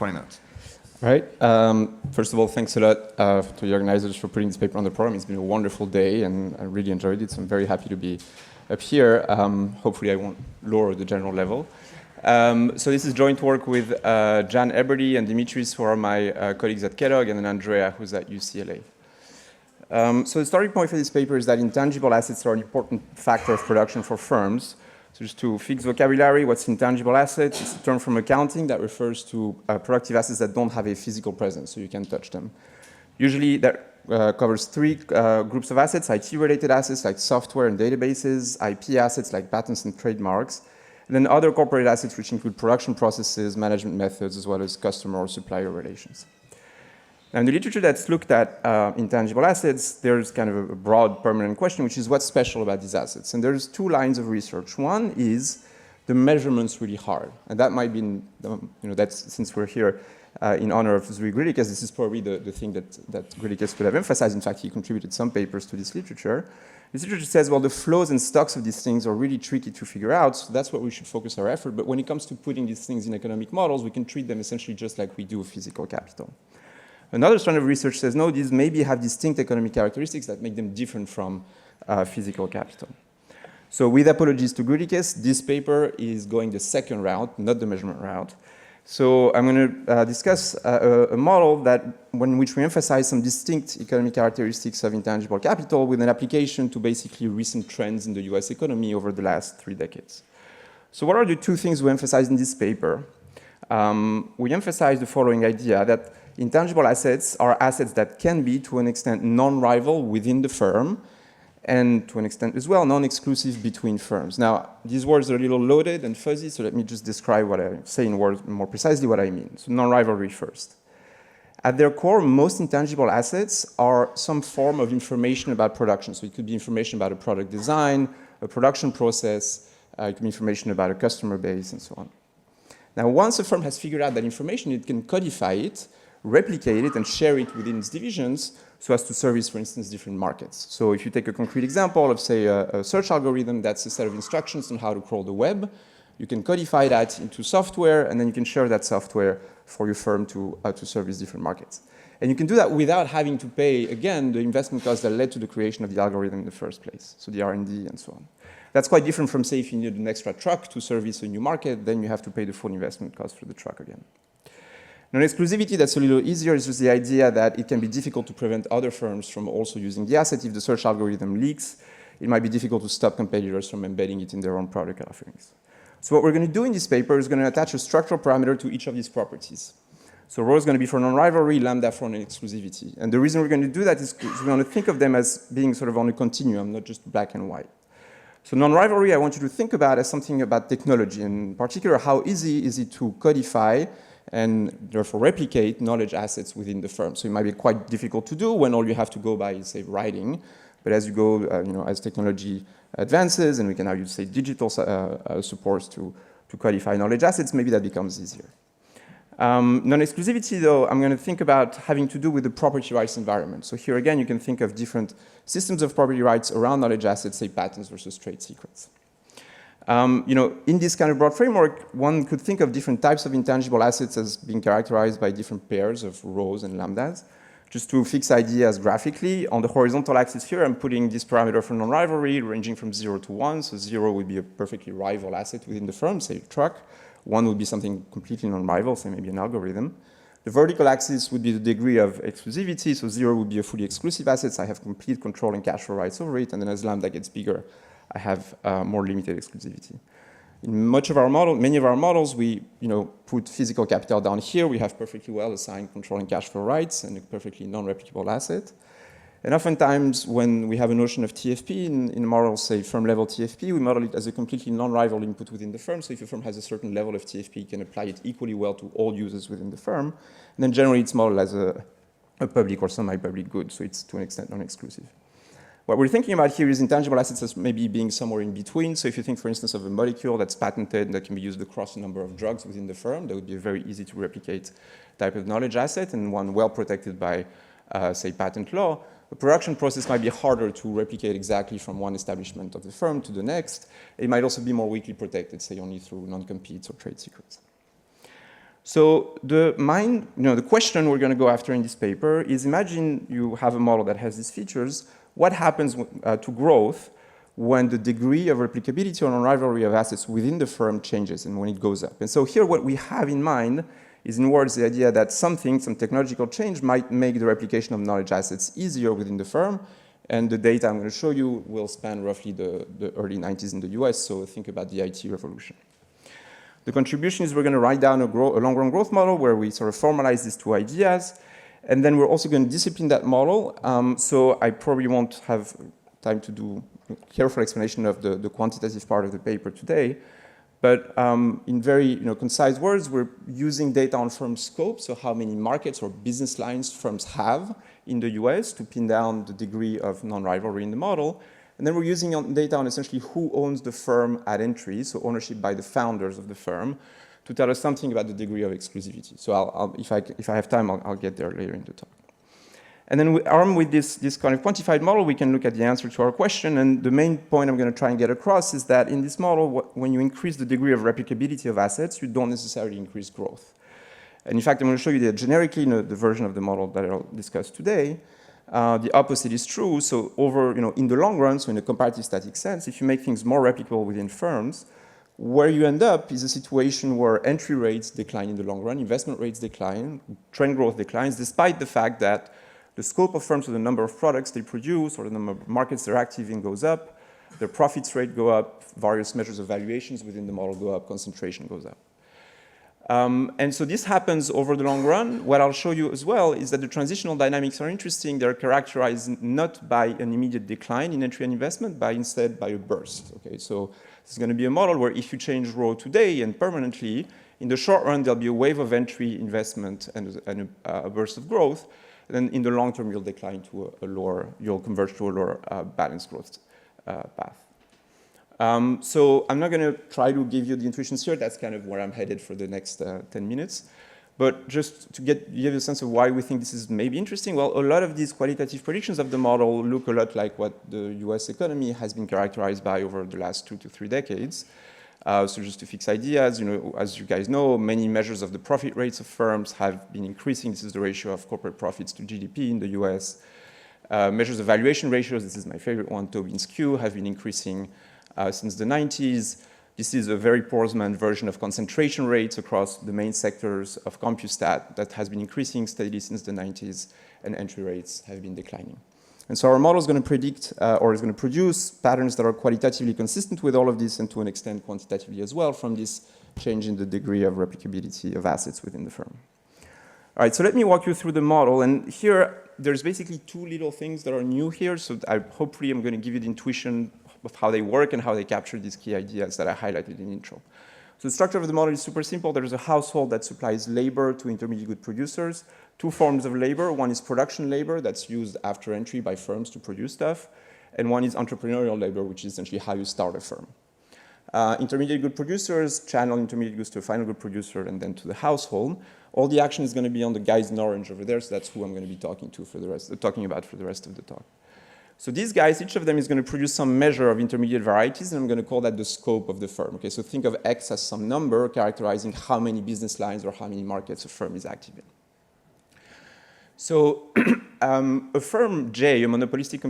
20 minutes. All right. First of all, thanks a lot to the organizers for putting this paper on the program. It's been a wonderful day, and I really enjoyed it, so I'm very happy to be up here. Hopefully I won't lower the general level. So this is joint work with Jan Eberly and Dimitris, who are my colleagues at Colloque, and then Andrea, who's at UCLA. So the starting point for this paper is that intangible assets are an important factor of production for firms. So just to fix vocabulary, what's intangible assets? It's a term from accounting that refers to productive assets that don't have a physical presence, so you can touch them. Usually that covers three groups of assets: IT-related assets like software and databases, IP assets like patents and trademarks, and then other corporate assets which include production processes, management methods, as well as customer or supplier relations. Now, in the literature that's looked at intangible assets, there's kind of a broad permanent question, which is what's special about these assets? And there's two lines of research. One is the measurement's really hard. And that might be, that's, since we're here in honor of Zvi Griliches, this is probably the thing that Griliches would have emphasized. In fact, he contributed some papers to this literature. This literature says, well, the flows and stocks of these things are really tricky to figure out, so that's what we should focus our effort. But when it comes to putting these things in economic models, we can treat them essentially just like we do physical capital. Another strand of research says, no, these maybe have distinct economic characteristics that make them different from physical capital. So with apologies to Griliches, this paper is going the second route, not the measurement route. So I'm going to discuss a model in which we emphasize some distinct economic characteristics of intangible capital with an application to basically recent trends in the US economy over the last 3 decades. So what are the two things we emphasize in this paper? We emphasize the following idea that intangible assets are assets that can be, to an extent, non-rival within the firm, and to an extent as well, non-exclusive between firms. Now, these words are a little loaded and fuzzy, so let me just describe what I say in words more precisely what I mean. So non-rivalry first. At their core, most intangible assets are some form of information about production. So it could be information about a product design, a production process, it could be information about a customer base, and so on. Now, once a firm has figured out that information, it can codify it, replicate it, and share it within its divisions so as to service, for instance, different markets. So if you take a concrete example of, say, a search algorithm that's a set of instructions on how to crawl the web, you can codify that into software, and then you can share that software for your firm to service different markets. And you can do that without having to pay, again, the investment costs that led to the creation of the algorithm in the first place, so the R&D and so on. That's quite different from, say, if you need an extra truck to service a new market, then you have to pay the full investment cost for the truck again. Non-exclusivity, that's a little easier. It's just the idea that it can be difficult to prevent other firms from also using the asset. If the search algorithm leaks, it might be difficult to stop competitors from embedding it in their own product offerings. So what we're going to do in this paper is going to attach a structural parameter to each of these properties. So rho is going to be for non-rivalry, lambda for non-exclusivity. And the reason we're going to do that is because we want to think of them as being sort of on a continuum, not just black and white. So non-rivalry, I want you to think about as something about technology, and in particular, how easy is it to codify and therefore replicate knowledge assets within the firm. So it might be quite difficult to do when all you have to go by is, say, writing. But as you go, as technology advances, and we can now use, say, digital supports to codify knowledge assets, maybe that becomes easier. Non-exclusivity, though, I'm going to think about having to do with the property rights environment. So here again, you can think of different systems of property rights around knowledge assets, say patents versus trade secrets. In this kind of broad framework, one could think of different types of intangible assets as being characterized by different pairs of rhos and lambdas. Just to fix ideas graphically, on the horizontal axis here, I'm putting this parameter for non-rivalry ranging from 0 to 1. So 0 would be a perfectly rival asset within the firm, say a truck. 1 would be something completely non-rival, say maybe an algorithm. The vertical axis would be the degree of exclusivity. So 0 would be a fully exclusive asset. So I have complete control and cash flow rights over it. And then as lambda gets bigger, I have more limited exclusivity. In many of our models, we put physical capital down here. We have perfectly well assigned control and cash flow rights and a perfectly non-replicable asset. And oftentimes, when we have a notion of TFP in models, say firm-level TFP, we model it as a completely non-rival input within the firm. So if a firm has a certain level of TFP, you can apply it equally well to all users within the firm. And then generally, it's modeled as a public or semi-public good. So it's, to an extent, non-exclusive. What we're thinking about here is intangible assets as maybe being somewhere in between. So if you think, for instance, of a molecule that's patented and that can be used across a number of drugs within the firm, that would be a very easy to replicate type of knowledge asset and one well protected by, say, patent law. The production process might be harder to replicate exactly from one establishment of the firm to the next. It might also be more weakly protected, say, only through non-competes or trade secrets. So the question we're going to go after in this paper is, imagine you have a model that has these features. What happens to growth when the degree of replicability or non-rivalry of assets within the firm changes and when it goes up? And so here what we have in mind is, in words, the idea that some technological change might make the replication of knowledge assets easier within the firm. And the data I'm going to show you will span roughly the early 90s in the US, so think about the IT revolution. The contribution is we're going to write down a long-run growth model where we sort of formalize these two ideas. And then we're also going to discipline that model. So I probably won't have time to do a careful explanation of the quantitative part of the paper today. But in very concise words, we're using data on firm scope, so how many markets or business lines firms have in the US to pin down the degree of non-rivalry in the model. And then we're using data on essentially who owns the firm at entry, so ownership by the founders of the firm, to tell us something about the degree of exclusivity. So if I have time, I'll get there later in the talk. And then armed with this kind of quantified model, we can look at the answer to our question. And the main point I'm going to try and get across is that in this model, when you increase the degree of replicability of assets, you don't necessarily increase growth. And in fact, I'm going to show you that generically in the version of the model that I'll discuss today, the opposite is true. So in the long run, so in a comparative static sense, if you make things more replicable within firms, where you end up is a situation where entry rates decline in the long run, investment rates decline, trend growth declines, despite the fact that the scope of firms, so the number of products they produce or the number of markets they're active in goes up, their profits rate go up, various measures of valuations within the model go up, concentration goes up. And so this happens over the long run. What I'll show you as well is that the transitional dynamics are interesting. They're characterized not by an immediate decline in entry and investment, but instead by a burst. Okay, so this is going to be a model where if you change rho today and permanently, in the short run, there'll be a wave of entry investment and a burst of growth. And then in the long term, you'll decline to you'll converge to a lower balanced growth path. So I'm not going to try to give you the intuitions here. That's kind of where I'm headed for the next 10 minutes. But just to give you a sense of why we think this is maybe interesting, well, a lot of these qualitative predictions of the model look a lot like what the US economy has been characterized by over the last 2 to 3 decades. So just to fix ideas, as you guys know, many measures of the profit rates of firms have been increasing. This is the ratio of corporate profits to GDP in the US. Measures of valuation ratios, this is my favorite one, Tobin's Q, have been increasing since the 90s. This is a very Porzman version of concentration rates across the main sectors of CompuStat that has been increasing steadily since the 90s, and entry rates have been declining. And so our model is going to predict or is going to produce patterns that are qualitatively consistent with all of this and to an extent quantitatively as well from this change in the degree of replicability of assets within the firm. All right, so let me walk you through the model. And here, there's basically 2 little things that are new here. So hopefully I'm going to give you the intuition of how they work and how they capture these key ideas that I highlighted in the intro. So the structure of the model is super simple. There's a household that supplies labor to intermediate good producers. 2 forms of labor. One is production labor that's used after entry by firms to produce stuff. And one is entrepreneurial labor, which is essentially how you start a firm. Intermediate good producers channel intermediate goods to a final good producer and then to the household. All the action is going to be on the guys in orange over there, so that's who I'm going to be talking about for the rest of the talk. So these guys, each of them is going to produce some measure of intermediate varieties, and I'm going to call that the scope of the firm. Okay, so think of X as some number characterizing how many business lines or how many markets a firm is active in. So a firm J, a monopolistic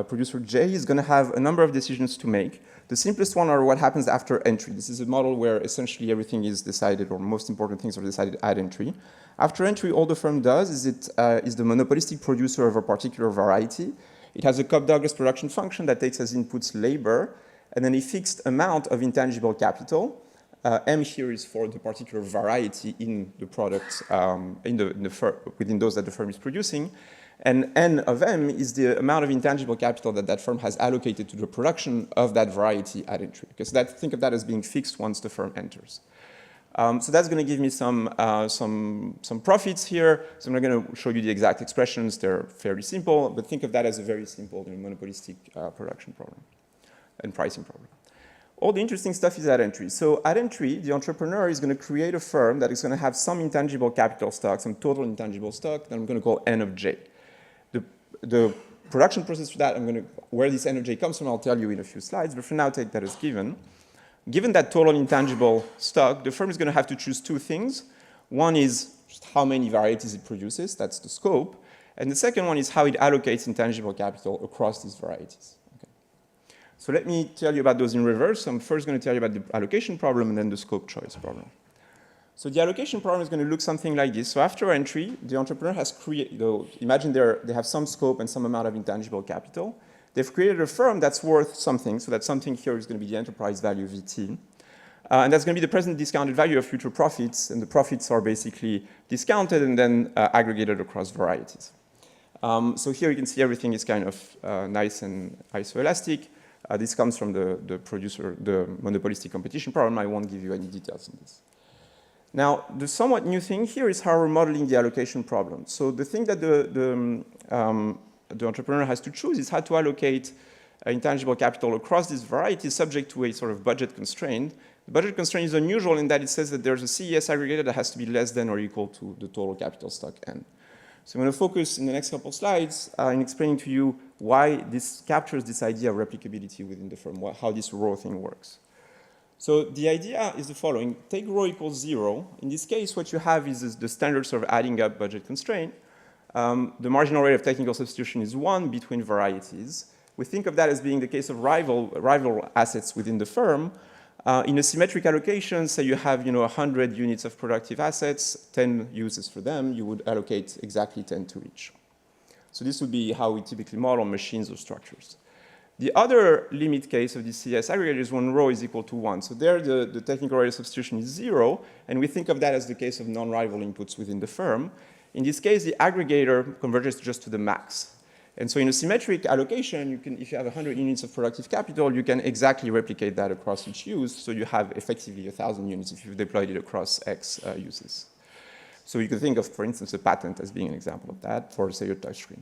producer J, is going to have a number of decisions to make. The simplest one are what happens after entry. This is a model where essentially everything is decided, or most important things are decided at entry. After entry, all the firm does is it is the monopolistic producer of a particular variety. It has a Cobb-Douglas production function that takes as inputs labor, and then a fixed amount of intangible capital. M here is for the particular variety in the products, within those that the firm is producing. And N of M is the amount of intangible capital that firm has allocated to the production of that variety at entry. Okay, so think of that as being fixed once the firm enters. So that's going to give me some profits here. So I'm not going to show you the exact expressions. They're fairly simple, but think of that as a very simple monopolistic production problem and pricing problem. All the interesting stuff is at entry. So at entry, the entrepreneur is going to create a firm that is going to have some intangible capital stock, some total intangible stock that I'm going to call N of J. The production process for that, where this N of J comes from, I'll tell you in a few slides, but for now, take that as given. Given that total intangible stock, the firm is going to have to choose 2 things. One is just how many varieties it produces, that's the scope. And the second one is how it allocates intangible capital across these varieties. Okay. So let me tell you about those in reverse. I'm first going to tell you about the allocation problem and then the scope choice problem. So the allocation problem is going to look something like this. So after entry, the entrepreneur has created, imagine they have some scope and some amount of intangible capital. They've created a firm that's worth something. So that something here is going to be the enterprise value, VT. And that's going to be the present discounted value of future profits. And the profits are basically discounted and then aggregated across varieties. So here you can see everything is kind of nice and isoelastic. This comes from the monopolistic competition problem. I won't give you any details on this. Now, the somewhat new thing here is how we're modeling the allocation problem. So the thing that the entrepreneur has to choose is how to allocate intangible capital across these varieties subject to a sort of budget constraint. The budget constraint is unusual in that it says that there's a CES aggregator that has to be less than or equal to the total capital stock N. So I'm going to focus in the next couple of slides in explaining to you why this captures this idea of replicability within the firm, how this rho thing works. So the idea is the following. Take rho equals 0. In this case, what you have is the standard sort of adding up budget constraint. The marginal rate of technical substitution is 1 between varieties. We think of that as being the case of rival assets within the firm. In a symmetric allocation, say you have 100 units of productive assets, 10 uses for them, you would allocate exactly 10 to each. So this would be how we typically model machines or structures. The other limit case of the CS aggregator is when rho is equal to 1. So there the technical rate of substitution is 0, and we think of that as the case of non-rival inputs within the firm. In this case, the aggregator converges just to the max. And so in a symmetric allocation, if you have 100 units of productive capital, you can exactly replicate that across each use. So you have effectively 1,000 units if you've deployed it across X uses. So you could think of, for instance, a patent as being an example of that for, say, your touchscreen.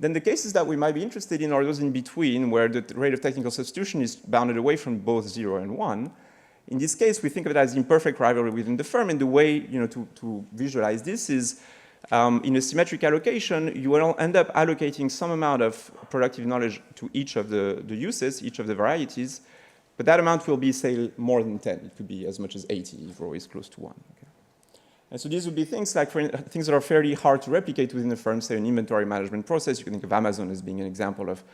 Then the cases that we might be interested in are those in between, where the rate of technical substitution is bounded away from both 0 and 1. In this case, we think of it as imperfect rivalry within the firm, and the way to visualize this is in a symmetric allocation, you will end up allocating some amount of productive knowledge to each of the uses, each of the varieties, but that amount will be, say, more than 10. It could be as much as 80 if rho is close to 1. Okay. And so these would be things like things that are fairly hard to replicate within the firm, say an inventory management process. You can think of Amazon as being an example of,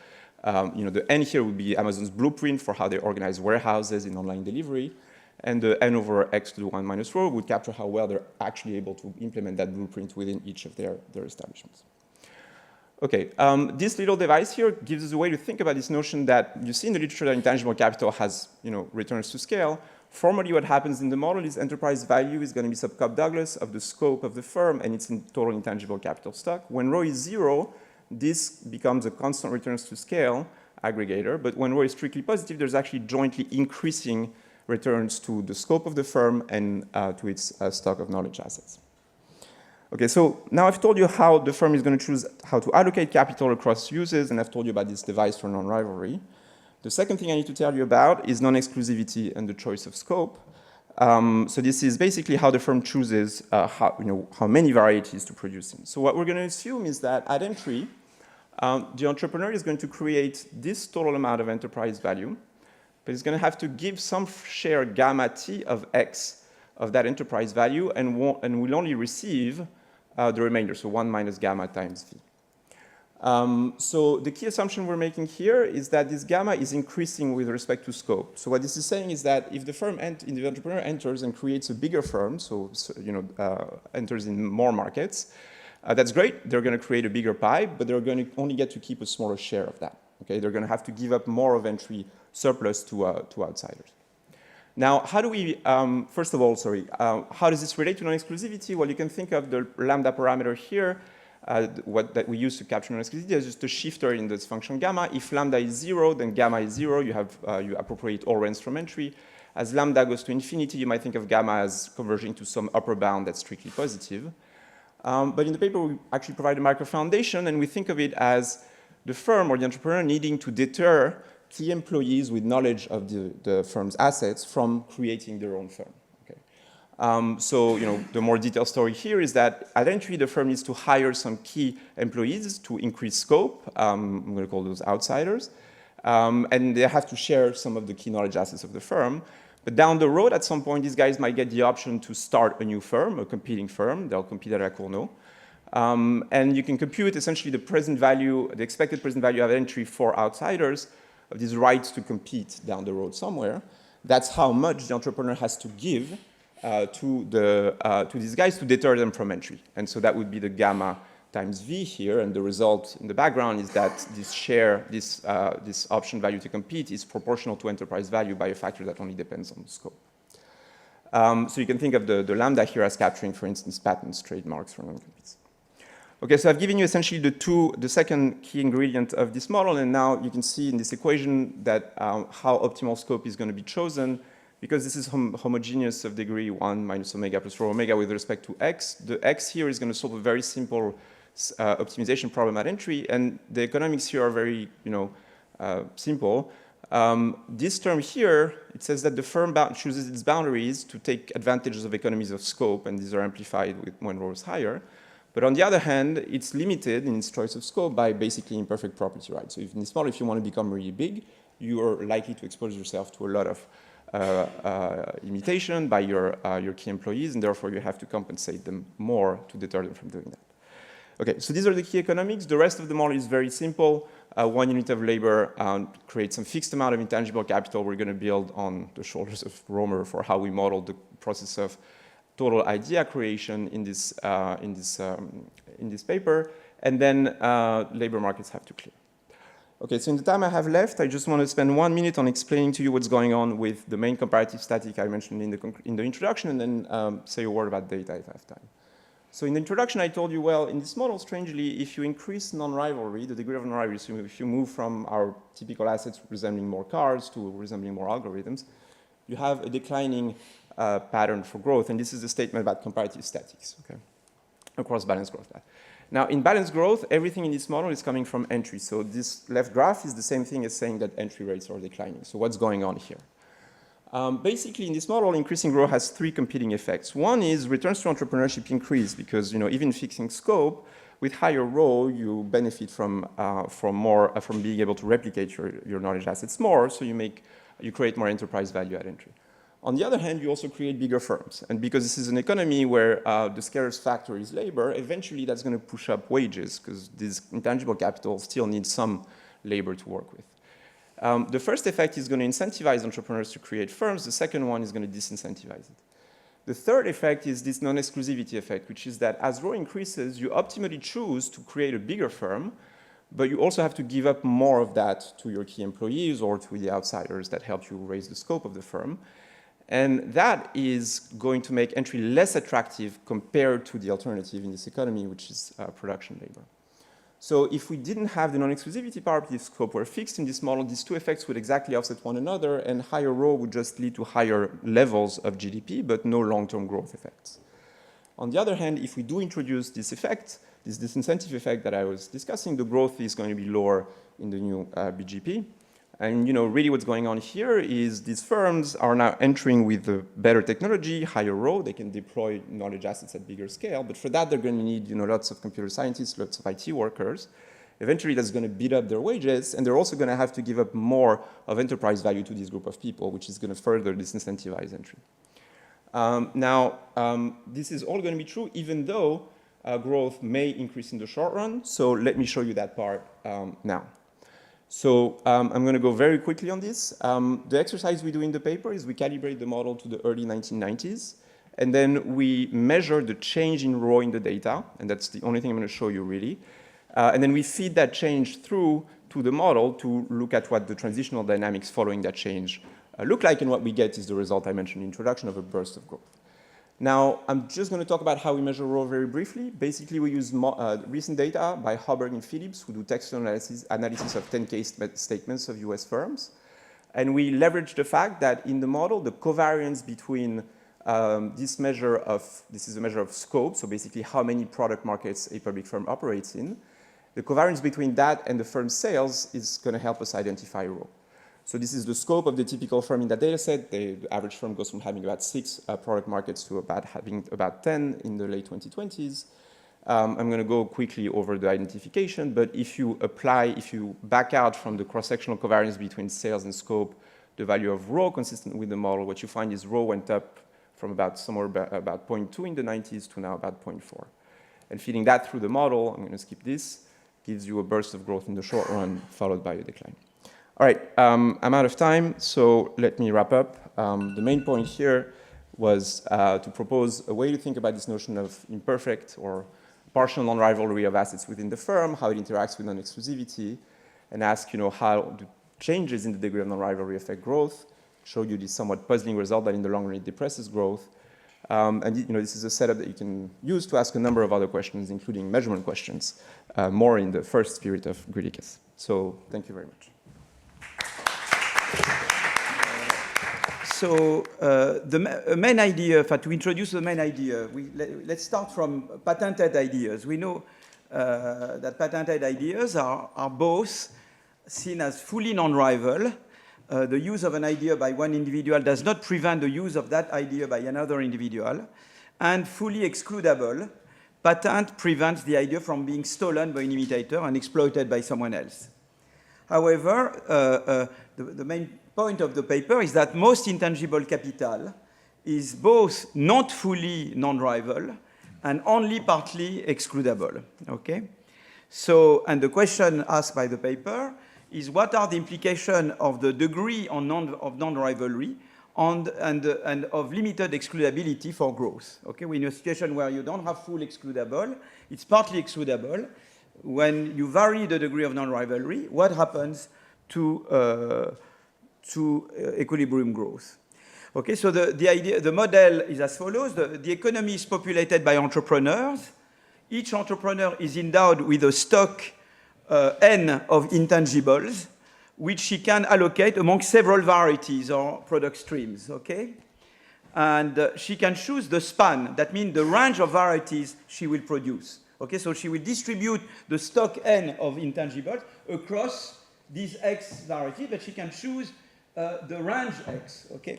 the N here would be Amazon's blueprint for how they organize warehouses in online delivery. And the N over X to the 1 minus rho would capture how well they're actually able to implement that blueprint within each of their establishments. Okay, this little device here gives us a way to think about this notion that you see in the literature that intangible capital has returns to scale. Formally, what happens in the model is enterprise value is going to be sub Cobb-Douglas of the scope of the firm and its total intangible capital stock. When rho is 0, this becomes a constant returns to scale aggregator. But when rho is strictly positive, there's actually jointly increasing returns to the scope of the firm and to its stock of knowledge assets. Okay, so now I've told you how the firm is going to choose how to allocate capital across uses, and I've told you about this device for non-rivalry. The second thing I need to tell you about is non-exclusivity and the choice of scope. So this is basically how the firm chooses how many varieties to produce in. So what we're going to assume is that at entry, the entrepreneur is going to create this total amount of enterprise value, but it's going to have to give some share gamma t of x of that enterprise value and will only receive the remainder, so 1 minus gamma times v. So the key assumption we're making here is that this gamma is increasing with respect to scope. So what this is saying is that if the the entrepreneur enters and creates a bigger firm, so enters in more markets, that's great. They're going to create a bigger pie, but they're going to only get to keep a smaller share of that. Okay, they're going to have to give up more of entry surplus to outsiders. Now, how do we, first of all, how does this relate to non-exclusivity? Well, you can think of the lambda parameter here, that we use to capture non-exclusivity as just a shifter in this function gamma. If lambda is 0, then gamma is 0. You appropriate all rents from entry. As lambda goes to infinity, you might think of gamma as converging to some upper bound that's strictly positive. But in the paper, we actually provide a micro foundation, and we think of it as the firm or the entrepreneur needing to deter key employees with knowledge of the firm's assets from creating their own firm. So, the more detailed story here is that at entry, the firm needs to hire some key employees to increase scope. I'm going to call those outsiders. And they have to share some of the key knowledge assets of the firm. But But down the road, at some point, these guys might get the option to start a new firm, a competing firm. They'll compete at La Cournot. And you can compute essentially the present value, the expected present value of entry for outsiders of these rights to compete down the road somewhere. That's how much the entrepreneur has to give to these guys to deter them from entry. And so that would be the gamma times V here, and the result in the background is that this share, this option value to compete is proportional to enterprise value by a factor that only depends on the scope. So you can think of the lambda here as capturing, for instance, patents, trademarks, or non-competes. Okay, so I've given you essentially the second key ingredient of this model, and now you can see in this equation that how optimal scope is going to be chosen. Because this is homogeneous of degree 1 minus omega plus rho omega with respect to x, the x here is going to solve a very simple optimization problem at entry, and the economics here are very simple. This term here, it says that the firm chooses its boundaries to take advantages of economies of scope, and these are amplified when rho is higher. But on the other hand, it's limited in its choice of scope by basically imperfect property rights. So in this model, if you want to become really big, you are likely to expose yourself to a lot of imitation by your key employees, and therefore you have to compensate them more to deter them from doing that. Okay, so these are the key economics. The rest of the model is very simple. 1 unit of labor creates some fixed amount of intangible capital we're going to build on the shoulders of Romer for how we model the process of total idea creation in this paper, and then labor markets have to clear. Okay, so in the time I have left, I just want to spend 1 minute on explaining to you what's going on with the main comparative static I mentioned in the introduction, and then say a word about data if I have time. So in the introduction, I told you, well, in this model, strangely, if you increase non-rivalry, the degree of non-rivalry, so if you move from our typical assets resembling more cars to resembling more algorithms, you have a declining pattern for growth, and this is the statement about comparative statics, okay, across balanced growth path. Now, in balanced growth, everything in this model is coming from entry. So this left graph is the same thing as saying that entry rates are declining. So what's going on here? Basically, in this model, increasing growth has 3 competing effects. One is returns to entrepreneurship increase because, even fixing scope, with higher rho, you benefit from being able to replicate your knowledge assets more. So you create more enterprise value at entry. On the other hand, you also create bigger firms. And because this is an economy where the scarce factor is labor, eventually that's going to push up wages because this intangible capital still needs some labor to work with. The first effect is going to incentivize entrepreneurs to create firms. The second one is going to disincentivize it. The third effect is this non-exclusivity effect, which is that as rho increases, you optimally choose to create a bigger firm, but you also have to give up more of that to your key employees or to the outsiders that help you raise the scope of the firm. And that is going to make entry less attractive compared to the alternative in this economy, which is production labor. So if we didn't have the non-exclusivity part, if scope were fixed in this model, these two effects would exactly offset one another, and higher rho would just lead to higher levels of GDP, but no long-term growth effects. On the other hand, if we do introduce this effect, this disincentive effect that I was discussing, the growth is going to be lower in the new BGP. And really what's going on here is these firms are now entering with a better technology, higher rho. They can deploy knowledge assets at bigger scale. But for that, they're going to need lots of computer scientists, lots of IT workers. Eventually, that's going to beat up their wages. And they're also going to have to give up more of enterprise value to this group of people, which is going to further disincentivize entry. This is all going to be true, even though growth may increase in the short run. So let me show you that part now. So I'm going to go very quickly on this. The exercise we do in the paper is we calibrate the model to the early 1990s, and then we measure the change in rho in the data, and that's the only thing I'm going to show you really. And then we feed that change through to the model to look at what the transitional dynamics following that change look like, and what we get is the result I mentioned in the introduction of a burst of growth. Now, I'm just going to talk about how we measure rho very briefly. Basically, we use recent data by Hubbard and Philippe, who do textual analysis of 10 case statements of US firms. And we leverage the fact that in the model, the covariance between this is a measure of scope, so basically how many product markets a public firm operates in. The covariance between that and the firm's sales is going to help us identify rho. So this is the scope of the typical firm in that data set. The average firm goes from having about 6 product markets to having about 10 in the late 2020s. I'm going to go quickly over the identification, but if you back out from the cross-sectional covariance between sales and scope the value of rho consistent with the model, what you find is rho went up from about 0.2 in the 90s to now about 0.4. And feeding that through the model, I'm going to skip this, gives you a burst of growth in the short run, followed by a decline. All right, I'm out of time, so let me wrap up. The main point here was to propose a way to think about this notion of imperfect or partial non-rivalry of assets within the firm, how it interacts with non-exclusivity, and ask, how do changes in the degree of non-rivalry affect growth, show you this somewhat puzzling result that in the long run it depresses growth. And this is a setup that you can use to ask a number of other questions, including measurement questions, more in the first spirit of Griliches. So thank you very much. So the main idea, to introduce the main idea, let's start from patented ideas. We know that patented ideas are both seen as fully non-rival. The use of an idea by one individual does not prevent the use of that idea by another individual. And fully excludable, patent prevents the idea from being stolen by an imitator and exploited by someone else. However, the main point of the paper is that most intangible capital is both not fully non-rival and only partly excludable. Okay? So, and the question asked by the paper is what are the implications of the degree of non-rivalry and of limited excludability for growth. Okay, we're in a situation where you don't have full excludable, it's partly excludable. When you vary the degree of non-rivalry, what happens to equilibrium growth? Okay, so the model is as follows. The economy is populated by entrepreneurs. Each entrepreneur is endowed with a stock N of intangibles, which she can allocate among several varieties or product streams, okay? And she can choose the span, that means the range of varieties she will produce, okay? So she will distribute the stock N of intangibles across these X varieties, but she can choose the range X, okay?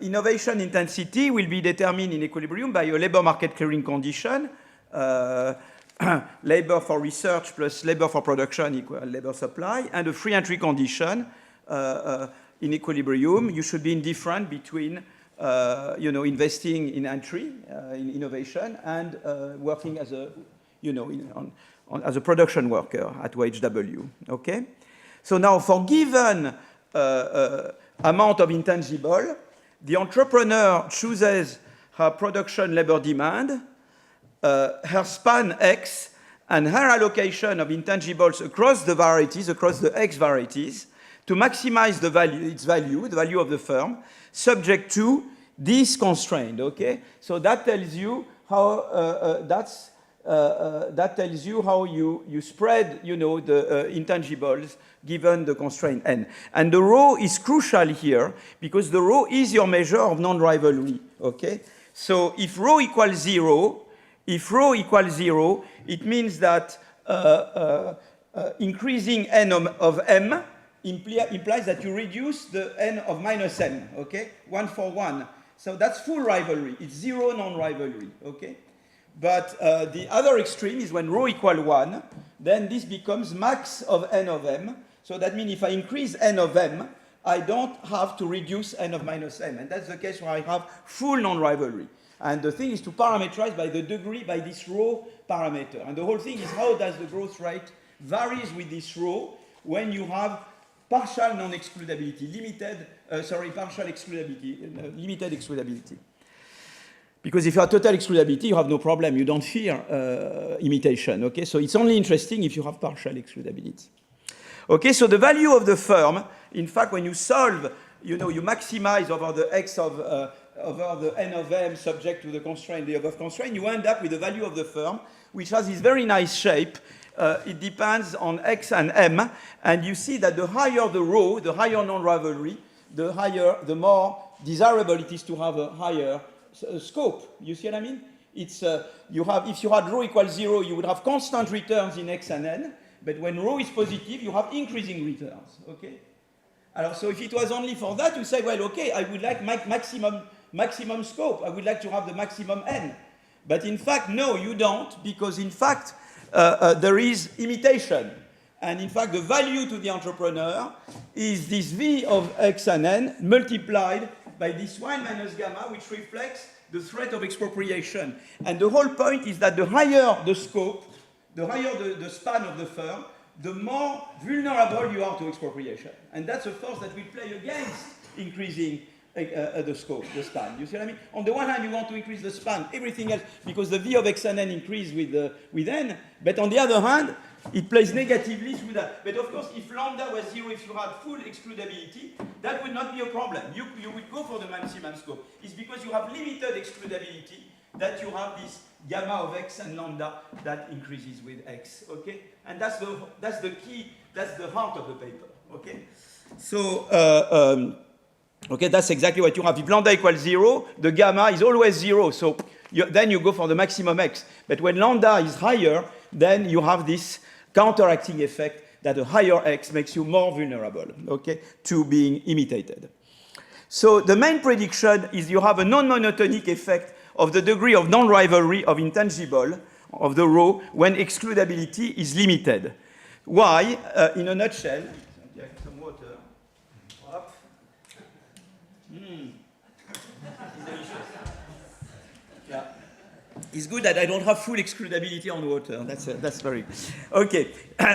Innovation intensity will be determined in equilibrium by a labor market clearing condition, labor for research plus labor for production equal labor supply, and a free entry condition in equilibrium. You should be indifferent between investing in entry, in innovation, and working as a, as a production worker at wage W. Okay. So now, for given amount of intangible, the entrepreneur chooses her production labor demand, her span X, and her allocation of intangibles across the varieties, across the X varieties, to maximize the value, the value of the firm, subject to this constraint. Okay, so that tells you how that tells you how you spread, the intangibles given the constraint N. And the rho is crucial here because the rho is your measure of non-rivalry. Okay, so if rho equals 0. If rho equals 0, it means that increasing n of m implies that you reduce the n of minus m, okay? 1 for 1. So that's full rivalry. It's 0 non-rivalry, okay? But the other extreme is when rho equals 1, then this becomes max of n of m. So that means if I increase n of m, I don't have to reduce n of minus m. And that's the case where I have full non-rivalry. And the thing is to parameterize by the degree, by this rho parameter. And the whole thing is how does the growth rate varies with this rho when you have partial non-excludability, partial excludability, limited excludability. Because if you have total excludability, you have no problem. You don't fear imitation, okay? So it's only interesting if you have partial excludability. Okay, so the value of the firm, in fact, when you solve, you maximize over the x of over the n of m subject to the constraint, the above constraint, you end up with the value of the firm, which has this very nice shape. It depends on x and m, and you see that the higher the rho, the higher non-rivalry, the more desirable it is to have a higher scope. You see what I mean? It's if you had rho equals 0, you would have constant returns in x and n, but when rho is positive, you have increasing returns. Okay. So if it was only for that, you say, well, okay, I would like maximum scope. I would like to have the maximum n. But in fact, no, you don't, because in fact, there is imitation. And in fact, the value to the entrepreneur is this V of X and N multiplied by this 1 minus gamma, which reflects the threat of expropriation. And the whole point is that the higher the scope, the higher the span of the firm, the more vulnerable you are to expropriation. And that's a force that will play against increasing the scope, the span. You see what I mean? On the one hand, you want to increase the span, everything else, because the V of X and N increase with N. But on the other hand, it plays negatively through that. But of course, if lambda was 0, if you had full excludability, that would not be a problem. You would go for the maximum scope. It's because you have limited excludability that you have this gamma of X and lambda that increases with X. Okay? And that's the key, that's the heart of the paper. Okay? So, okay, that's exactly what you have. If lambda equals 0, the gamma is always 0. So then you go for the maximum X. But when lambda is higher, then you have this counteracting effect that a higher X makes you more vulnerable, okay, to being imitated. So the main prediction is you have a non-monotonic effect of the degree of non-rivalry of intangible of the row when excludability is limited. Why? In a nutshell, some water. Up. Yeah. It's good that I don't have full excludability on water. That's very good. Okay.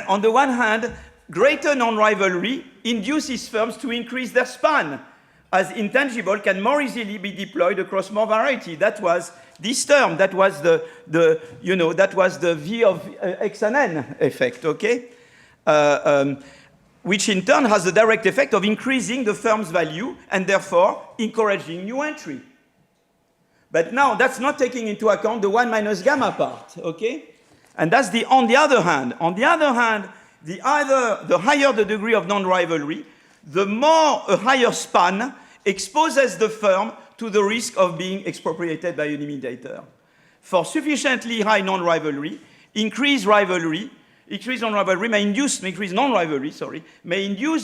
On the one hand, greater non-rivalry induces firms to increase their span, as intangible can more easily be deployed across more variety. That was this term. That was that was the V of X and N effect. Okay. Which in turn has the direct effect of increasing the firm's value and therefore encouraging new entry. But now that's not taking into account the 1 minus gamma part, okay? And that's on the other hand, the higher the degree of non-rivalry, the more a higher span exposes the firm to the risk of being expropriated by an imitator. For sufficiently high non-rivalry, increased non-rivalry may induce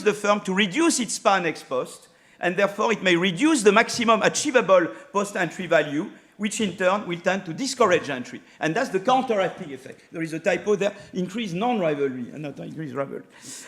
the firm to reduce its span ex post, and therefore it may reduce the maximum achievable post-entry value, which in turn will tend to discourage entry. And that's the counteracting effect. There is a typo there, increased non-rivalry, and not increased rivalry.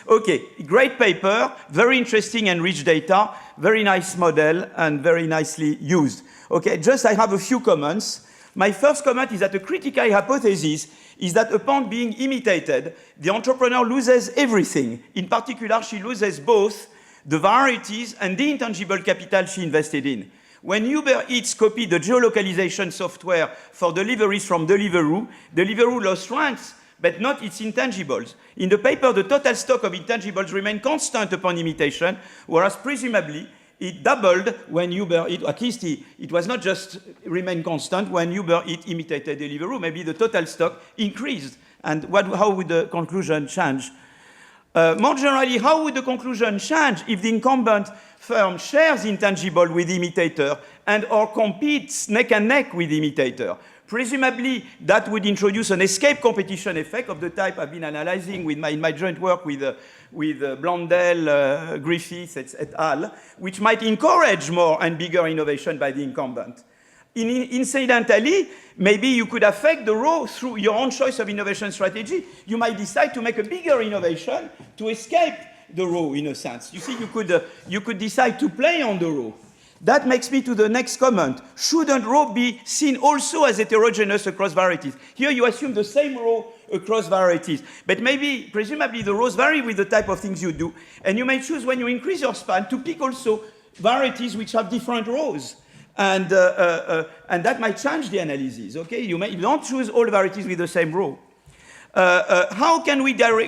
Okay, great paper, very interesting and rich data, very nice model, and very nicely used. Okay, just I have a few comments. My first comment is that the critical hypothesis is that upon being imitated, the entrepreneur loses everything. In particular, she loses both the varieties and the intangible capital she invested in. When Uber Eats copied the geolocalization software for deliveries from Deliveroo, Deliveroo lost ranks, but not its intangibles. In the paper, the total stock of intangibles remained constant upon imitation, whereas presumably it doubled when Uber Eats, at least it was not just remain constant when Uber Eats imitated Deliveroo, maybe the total stock increased. And how would the conclusion change? More generally, how would the conclusion change if the incumbent firm shares intangible with the imitator and or competes neck and neck with the imitator? Presumably, that would introduce an escape competition effect of the type I've been analyzing in my joint work with Blondel, Griffiths, et al., which might encourage more and bigger innovation by the incumbent. Incidentally, maybe you could affect the row through your own choice of innovation strategy. You might decide to make a bigger innovation to escape the row, in a sense. You see, you could decide to play on the row. That makes me to the next comment. Shouldn't row be seen also as heterogeneous across varieties? Here you assume the same row across varieties. But maybe, presumably, the rows vary with the type of things you do. And you may choose, when you increase your span, to pick also varieties which have different rows. And that might change the analysis, okay? You don't choose all varieties with the same row. How can we directly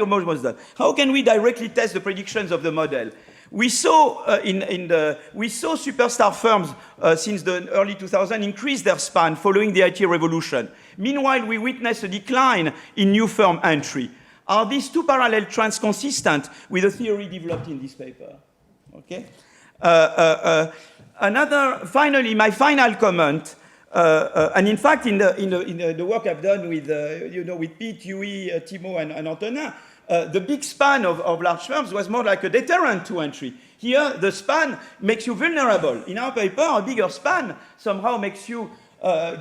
test the predictions of the model? We saw superstar firms since the early 2000s increase their span following the IT revolution. Meanwhile, we witnessed a decline in new firm entry. Are these two parallel trends consistent with the theory developed in this paper? Okay. Finally, my final comment, and in fact, in the work I've done with Pete, Huey, Timo, and Antonin, the big span of large firms was more like a deterrent to entry. Here, the span makes you vulnerable. In our paper, a bigger span somehow makes you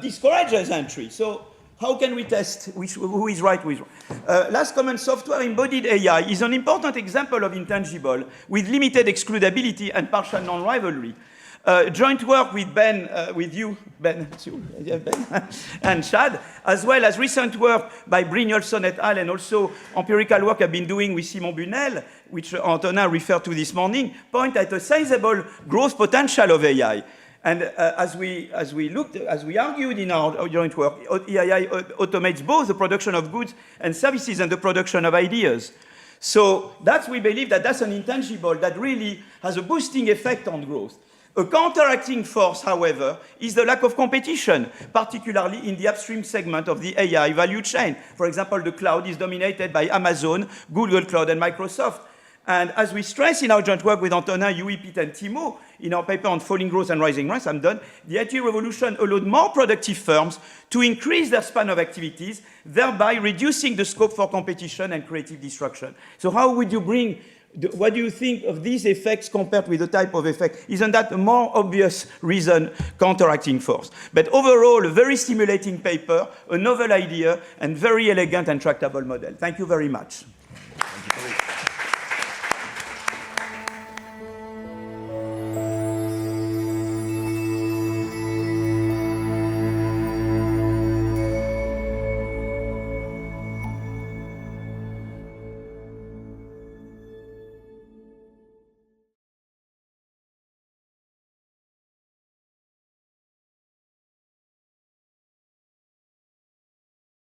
discourages entry. So How can we test who is right, who is wrong? Last comment, software embodied AI is an important example of intangible with limited excludability and partial non-rivalry. Joint work with Ben, with you, Ben, and Chad, as well as recent work by Brynjolfsson et al. And also empirical work I've been doing with Simon Bunel, which Antonin referred to this morning, point at a sizable growth potential of AI. And as we argued in our joint work, AI automates both the production of goods and services and the production of ideas. So we believe that's an intangible that really has a boosting effect on growth. A counteracting force, however, is the lack of competition, particularly in the upstream segment of the AI value chain. For example, the cloud is dominated by Amazon, Google Cloud, and Microsoft. And as we stress in our joint work with Antonin, Yui, Pete, and Timo, in our paper on falling growth and rising rents, I'm done, the IT revolution allowed more productive firms to increase their span of activities, thereby reducing the scope for competition and creative destruction. So how would you bring, what do you think of these effects compared with the type of effect? Isn't that a more obvious reason, counteracting force? But overall, a very stimulating paper, a novel idea, and very elegant and tractable model. Thank you very much. Thank you.